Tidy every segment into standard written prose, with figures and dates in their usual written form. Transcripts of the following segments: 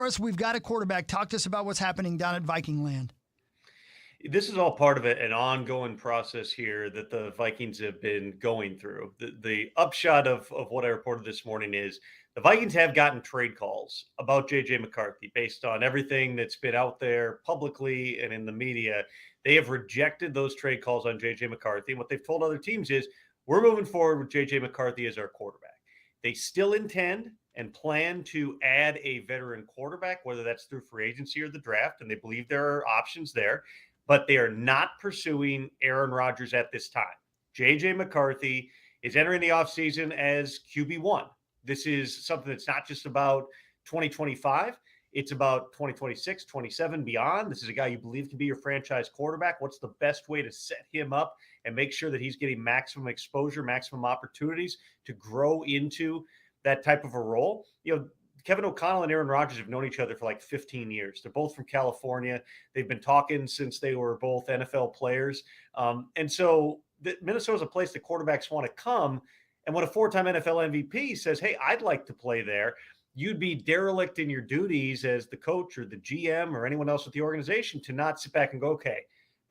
Us, we've got a quarterback. Talk to us about what's happening down at Viking land. This is all part of an ongoing process here that the Vikings have been going through. The upshot of what I reported this morning is the Vikings have gotten trade calls about JJ McCarthy based on everything that's been out there publicly and in the media. They have rejected those trade calls on JJ McCarthy. And what they've told other teams is we're moving forward with JJ McCarthy as our quarterback. They still intend and plan to add a veteran quarterback, whether that's through free agency or the draft. And they believe there are options there, but they are not pursuing Aaron Rodgers at this time. JJ McCarthy is entering the offseason as QB1. This is something that's not just about 2025. It's about 2026, 27, beyond. This is a guy you believe can be your franchise quarterback. What's the best way to set him up and make sure that he's getting maximum exposure, maximum opportunities to grow into that type of a role? Kevin O'Connell and Aaron Rodgers have known each other for like 15 years. They're both from California. They've been talking since they were both NFL players. And so Minnesota's a place that quarterbacks want to come. And when a four-time NFL MVP says, hey, I'd like to play there, you'd be derelict in your duties as the coach or the GM or anyone else with the organization to not sit back and go, okay,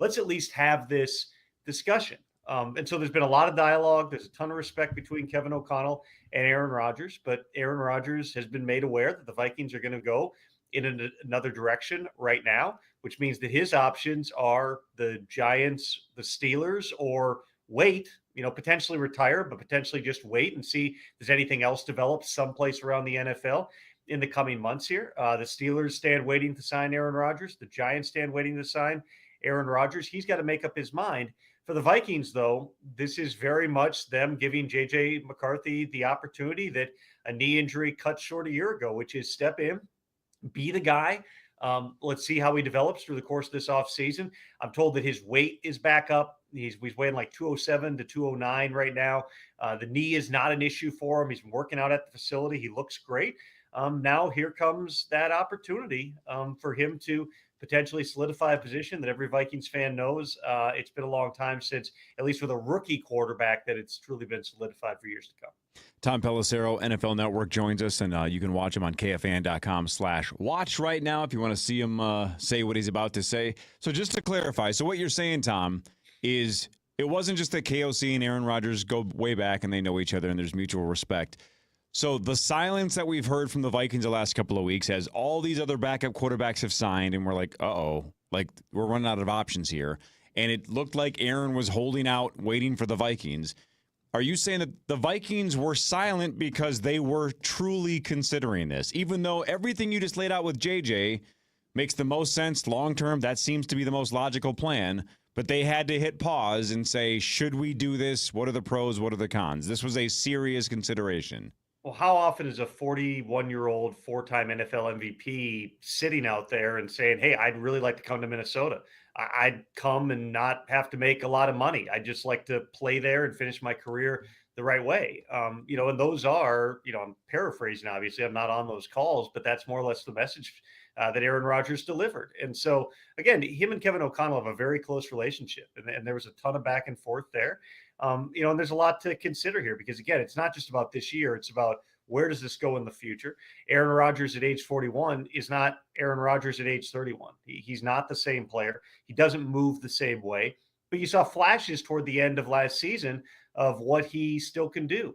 let's at least have this discussion. And so there's been a lot of dialogue. There's a ton of respect between Kevin O'Connell and Aaron Rodgers, but Aaron Rodgers has been made aware that the Vikings are going to go in another direction right now, which means that his options are the Giants, the Steelers, or wait, potentially retire, but potentially just wait and see if there's anything else develop someplace around the NFL in the coming months here. The Steelers stand waiting to sign Aaron Rodgers. The Giants stand waiting to sign Aaron Rodgers. He's got to make up his mind. For the Vikings, though, this is very much them giving JJ McCarthy the opportunity that a knee injury cut short a year ago, which is step in, be the guy. Let's see how he develops through the course of this offseason. I'm told that his weight is back up. He's weighing like 207 to 209 right now. The knee is not an issue for him. He's been working out at the facility. He looks great. Now here comes that opportunity for him to potentially solidify a position that every Vikings fan knows. It's been a long time since, at least with a rookie quarterback, that it's truly been solidified for years to come. Tom Pelissero, NFL Network, joins us, and you can watch him on KFAN.com/watch right now if you want to see him say what he's about to say. So just to clarify, so what you're saying, Tom, is it wasn't just that KOC and Aaron Rodgers go way back and they know each other and there's mutual respect. So the silence that we've heard from the Vikings the last couple of weeks as all these other backup quarterbacks have signed, and we're like, uh-oh, like we're running out of options here. And it looked like Aaron was holding out, waiting for the Vikings. Are you saying that the Vikings were silent because they were truly considering this? Even though everything you just laid out with JJ makes the most sense long-term, that seems to be the most logical plan, but they had to hit pause and say, should we do this? What are the pros? What are the cons? This was a serious consideration. Well, how often is a 41-year-old four-time NFL MVP sitting out there and saying, hey, I'd really like to come to Minnesota. I'd come and not have to make a lot of money. I'd just like to play there and finish my career the right way. And those are, I'm paraphrasing, obviously. I'm not on those calls, but that's more or less the message that Aaron Rodgers delivered. And so, again, him and Kevin O'Connell have a very close relationship, and there was a ton of back and forth there. And there's a lot to consider here because, again, it's not just about this year. It's about where does this go in the future? Aaron Rodgers at age 41 is not Aaron Rodgers at age 31. He's not the same player. He doesn't move the same way. But you saw flashes toward the end of last season of what he still can do.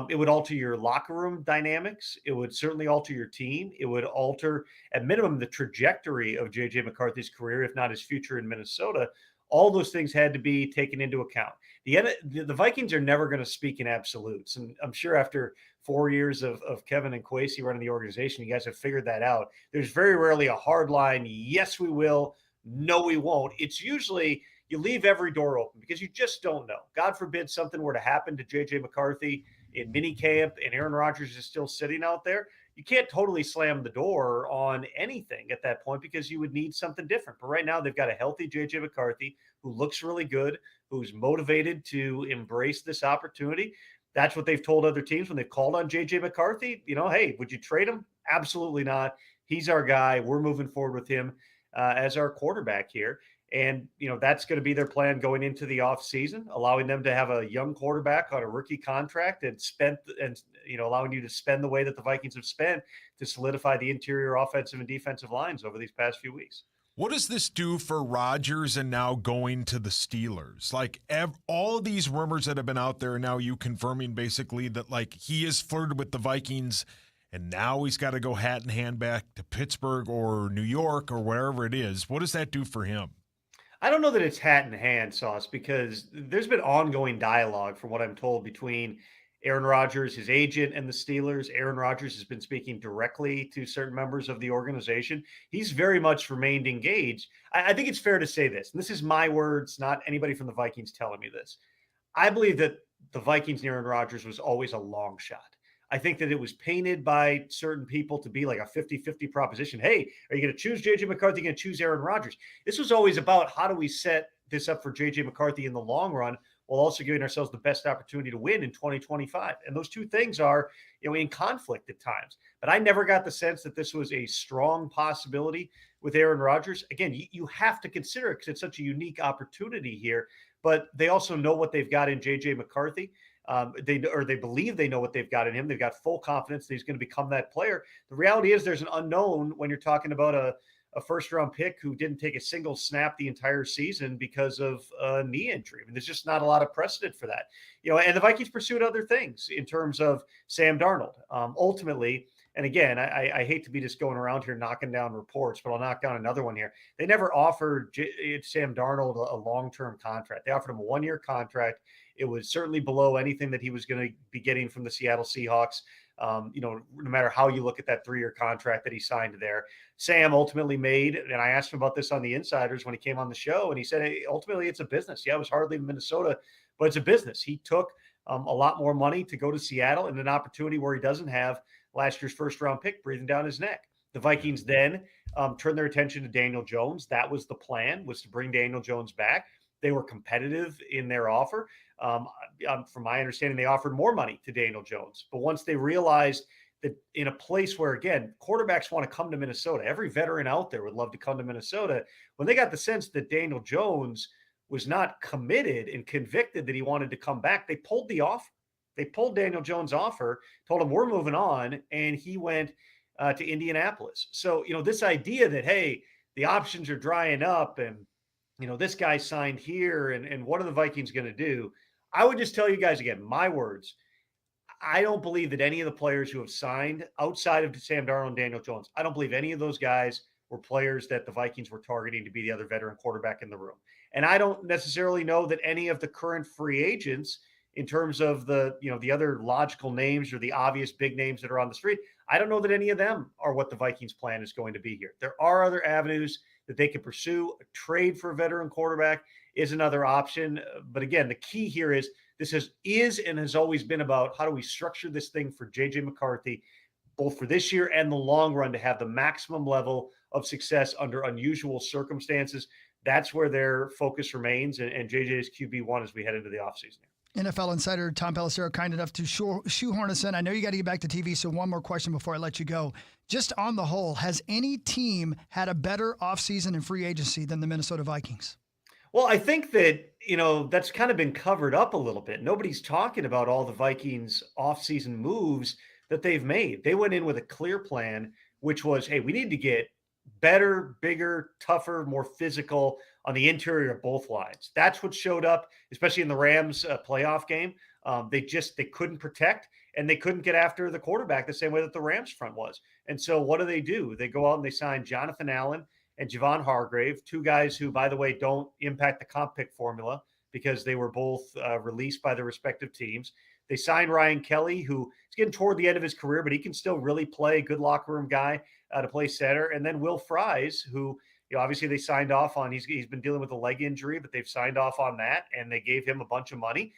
It would alter your locker room dynamics. It would certainly alter your team. It would alter, at minimum, the trajectory of J.J. McCarthy's career, if not his future in Minnesota. All those things had to be taken into account. The Vikings are never going to speak in absolutes. And I'm sure after 4 years of Kevin and Kwesi running the organization, you guys have figured that out. There's very rarely a hard line, yes, we will, no, we won't. It's usually you leave every door open because you just don't know. God forbid something were to happen to J.J. McCarthy in minicamp and Aaron Rodgers is still sitting out there. You can't totally slam the door on anything at that point because you would need something different. But right now they've got a healthy J.J. McCarthy who looks really good, who's motivated to embrace this opportunity. That's what they've told other teams when they've called on J.J. McCarthy. Hey, would you trade him? Absolutely not. He's our guy. We're moving forward with him as our quarterback here. And, that's going to be their plan going into the offseason, allowing them to have a young quarterback on a rookie contract and allowing you to spend the way that the Vikings have spent to solidify the interior offensive and defensive lines over these past few weeks. What does this do for Rodgers and now going to the Steelers? Like all of these rumors that have been out there, now you confirming basically that like he has flirted with the Vikings and now he's got to go hat in hand back to Pittsburgh or New York or wherever it is. What does that do for him? I don't know that it's hat in hand, Sauce, because there's been ongoing dialogue, from what I'm told, between Aaron Rodgers, his agent, and the Steelers. Aaron Rodgers has been speaking directly to certain members of the organization. He's very much remained engaged. I think it's fair to say this, and this is my words, not anybody from the Vikings telling me this. I believe that the Vikings and Aaron Rodgers was always a long shot. I think that it was painted by certain people to be like a 50-50 proposition. Hey, are you going to choose J.J. McCarthy? Are you going to choose Aaron Rodgers? This was always about how do we set this up for J.J. McCarthy in the long run while also giving ourselves the best opportunity to win in 2025. And those two things are, in conflict at times. But I never got the sense that this was a strong possibility with Aaron Rodgers. Again, you have to consider it because it's such a unique opportunity here. But they also know what they've got in J.J. McCarthy. They believe they know what they've got in him. They've got full confidence that he's going to become that player. The reality is there's an unknown when you're talking about a first-round pick who didn't take a single snap the entire season because of a knee injury. I mean, there's just not a lot of precedent for that. And the Vikings pursued other things in terms of Sam Darnold. Ultimately, and again, I hate to be just going around here knocking down reports, but I'll knock down another one here. They never offered Sam Darnold a long-term contract. They offered him a one-year contract. It was certainly below anything that he was going to be getting from the Seattle Seahawks. No matter how you look at that 3-year contract that he signed there. Sam ultimately made, and I asked him about this on the Insiders when he came on the show, and he said, hey, ultimately it's a business. Yeah, it was hard leaving Minnesota, but it's a business. He took a lot more money to go to Seattle and an opportunity where he doesn't have last year's first-round pick breathing down his neck. The Vikings then turned their attention to Daniel Jones. That was the plan, was to bring Daniel Jones back. They were competitive in their offer. From my understanding, they offered more money to Daniel Jones. But once they realized that in a place where, again, quarterbacks want to come to Minnesota, every veteran out there would love to come to Minnesota. When they got the sense that Daniel Jones was not committed and convicted that he wanted to come back, they pulled the offer. They pulled Daniel Jones' offer, told him we're moving on, and he went to Indianapolis. So, this idea that, hey, the options are drying up and, this guy signed here and what are the Vikings going to do? I would just tell you guys again, my words, I don't believe that any of the players who have signed outside of Sam Darnold and Daniel Jones, I don't believe any of those guys were players that the Vikings were targeting to be the other veteran quarterback in the room. And I don't necessarily know that any of the current free agents, in terms of the other logical names or the obvious big names that are on the street, I don't know that any of them are what the Vikings plan is going to be here. There are other avenues that they can pursue. A trade for a veteran quarterback is another option. But again, the key here is this is and has always been about how do we structure this thing for J.J. McCarthy, both for this year and the long run, to have the maximum level of success under unusual circumstances. That's where their focus remains, and J.J. is QB1 as we head into the offseason. NFL insider Tom Pelissero kind enough to shoehorn us in. I know you got to get back to TV, so one more question before I let you go. Just on the whole, has any team had a better offseason in free agency than the Minnesota Vikings? Well, I think that, that's kind of been covered up a little bit. Nobody's talking about all the Vikings offseason moves that they've made. They went in with a clear plan, which was, hey, we need to get better, bigger, tougher, more physical on the interior of both lines. That's what showed up, especially in the Rams playoff game. They couldn't protect and they couldn't get after the quarterback the same way that the Rams front was. And so what do? They go out and they sign Jonathan Allen and Javon Hargrave, two guys who, by the way, don't impact the comp pick formula because they were both released by their respective teams. They signed Ryan Kelly, who is getting toward the end of his career, but he can still really play, good locker room guy to play center. And then Will Fries, who, obviously they signed off on. He's been dealing with a leg injury, but they've signed off on that, and they gave him a bunch of money.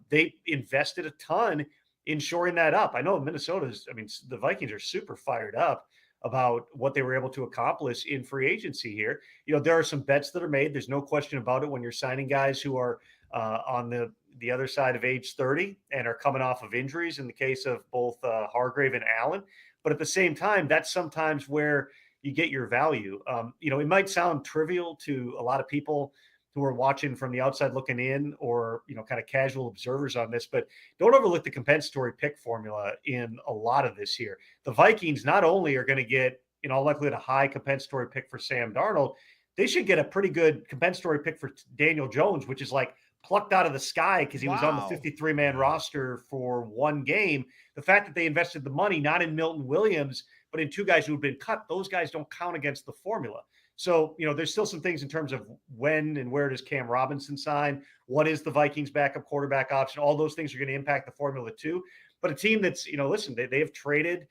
They invested a ton in shoring that up. I know the Vikings are super fired up about what they were able to accomplish in free agency here. There are some bets that are made. There's no question about it when you're signing guys who are on the other side of age 30 and are coming off of injuries in the case of both Hargrave and Allen. But at the same time, that's sometimes where you get your value. It might sound trivial to a lot of people who are watching from the outside looking in, or kind of casual observers on this, but don't overlook the compensatory pick formula in a lot of this here. The Vikings not only are going to get, in all likelihood, a high compensatory pick for Sam Darnold, they should get a pretty good compensatory pick for Daniel Jones, which is like plucked out of the sky because he was on the 53-man roster for one game. The fact that they invested the money not in Milton Williams, but in two guys who had been cut, those guys don't count against the formula. So, there's still some things in terms of when and where does Cam Robinson sign? What is the Vikings backup quarterback option? All those things are going to impact the formula too. But a team that's, listen, they have traded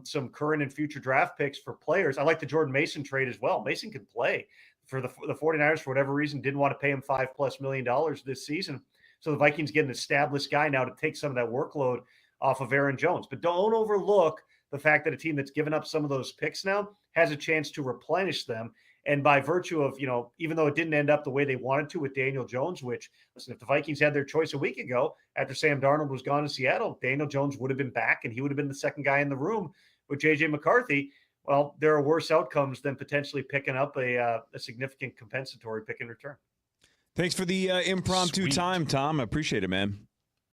some current and future draft picks for players. I like the Jordan Mason trade as well. Mason can play for the 49ers, for whatever reason, didn't want to pay him $5+ million this season. So the Vikings get an established guy now to take some of that workload off of Aaron Jones. But don't overlook the fact that a team that's given up some of those picks now has a chance to replenish them. And by virtue of, even though it didn't end up the way they wanted to with Daniel Jones, which, listen, if the Vikings had their choice a week ago after Sam Darnold was gone to Seattle, Daniel Jones would have been back and he would have been the second guy in the room with J.J. McCarthy. Well, there are worse outcomes than potentially picking up a significant compensatory pick in return. Thanks for the impromptu time, Tom. I appreciate it, man.